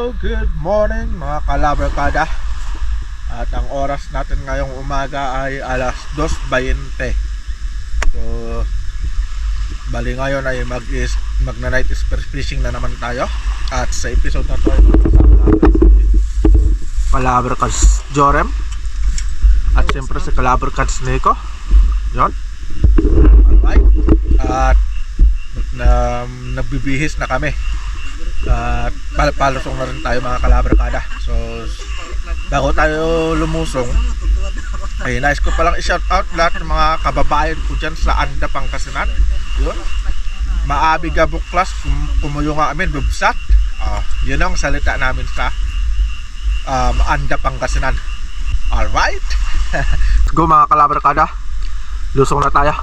Good morning mga kalabarkada. At ang oras natin ngayong umaga ay alas 2:20. So, bali ngayon ay magna-night fishing na naman tayo. At sa episode na to ay kasama natin si Kalabarkads Jorem. At siyempre si Kalabarkads Nico. Yun. Alright. At nagbibihis na kami. At palusong na rin tayo mga kalabarkada. So bago tayo lumusong ay nais ko palang i-shout out lahat ng mga kababayan ko dyan sa Anda, Pangasinan. Yun, maabiga buklas kumuyo nga amin bubsat. Yun ang salita namin sa Anda, Pangasinan. Alright. Let's go mga kalabarkada. Lusong na tayo.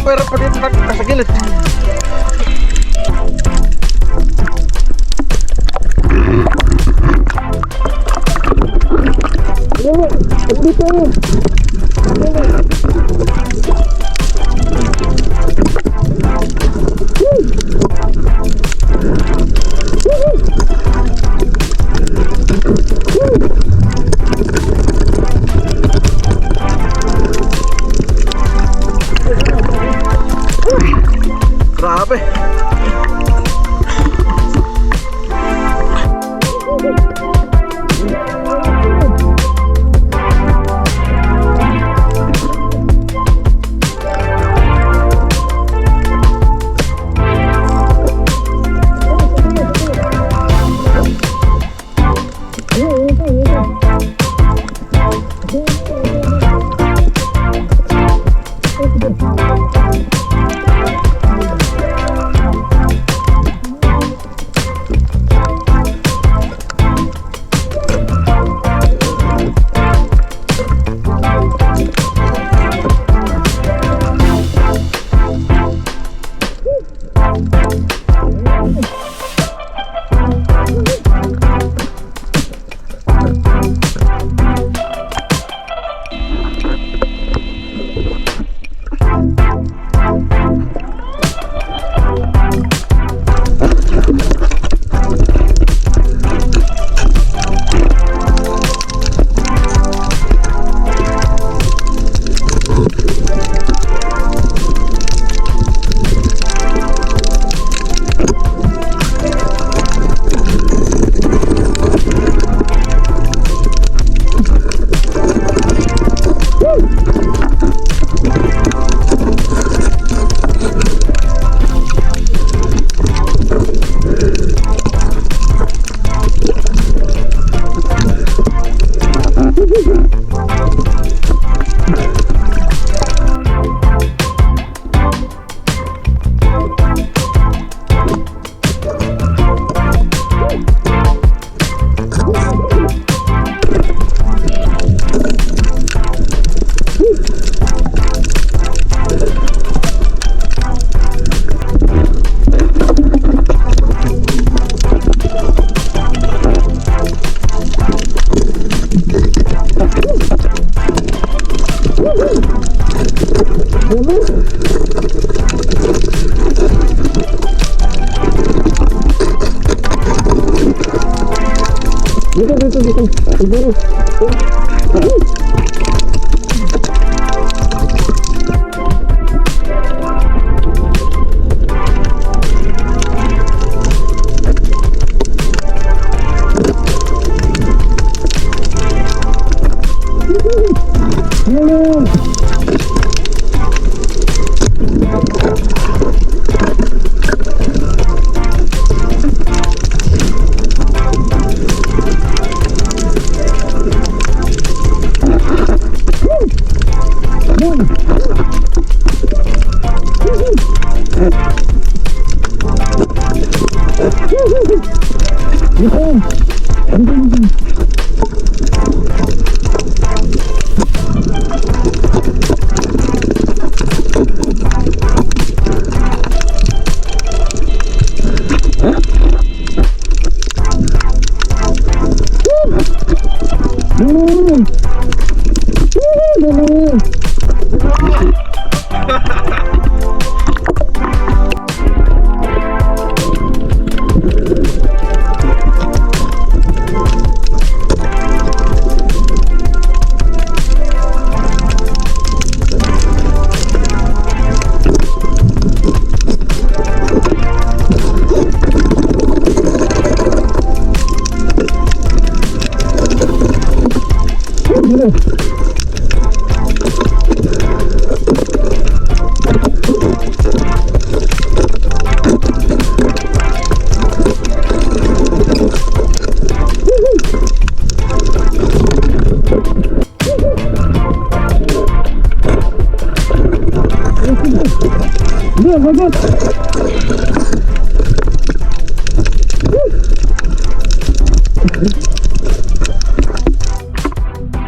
Pero pa dito natin sa gilid. Grabe.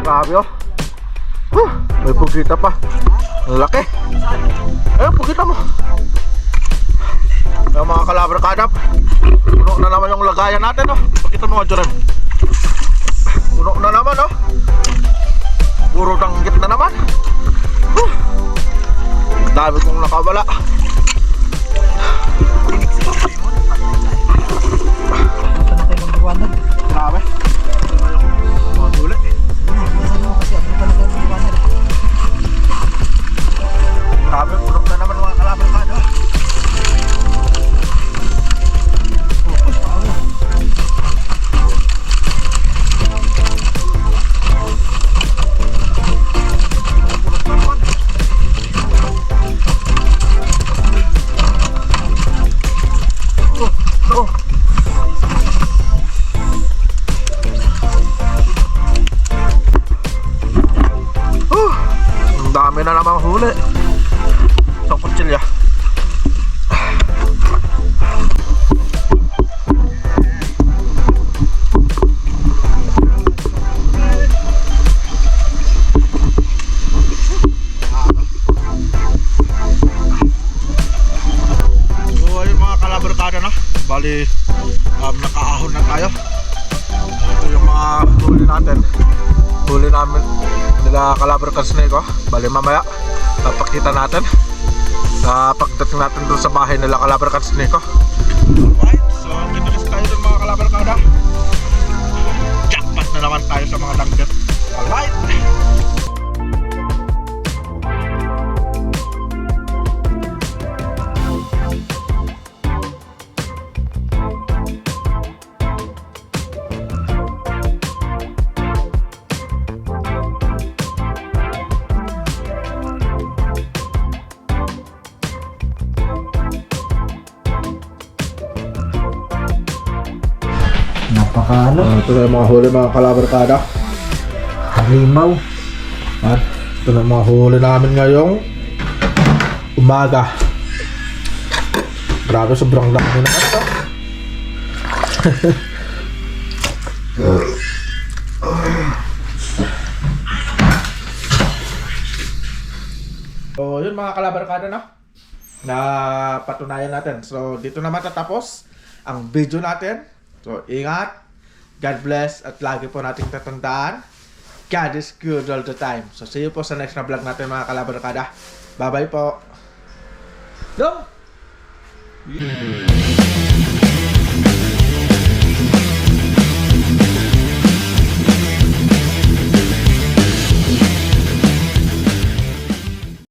Grabe oh. May pugita pa. Ang laki. Ayun, pugita mo. Ayun mga kalabra kadap. Puno na naman yung lagayan natin oh. Pakita mo nga Jorem. Puno na naman oh. Puro tanggit na naman. Dami kong nakawala. Grabe. Mahuli. Grabe, puno na naman mga kalabra kadap. Dami na namang huli sa kutsilya. So ayun mga kalabarkada na. Bali nakaahon na tayo. Ito yung mga huli natin. Huli namin nila Calabar Snake oh. Bali mamaya napakita natin sa pagdating natin doon sa bahay nila Calabar Snake oh. Alright, so kinilis tayo doon mga kalabarkada. Jackpot na naman tayo sa mga langgat. Alright. Ito na yung mga huli mga kalabarkada. Halimaw. At ito na yung mga huli namin ngayong umaga. Grabe, sobrang laki na ito. So yun mga kalabarkada no, na patunayan natin. So dito na matatapos ang video natin. So ingat, God bless, at lagi po nating tatandaan, God is good all the time. So see you po sa next na vlog natin mga kalabarkada. Bye bye po. Dong!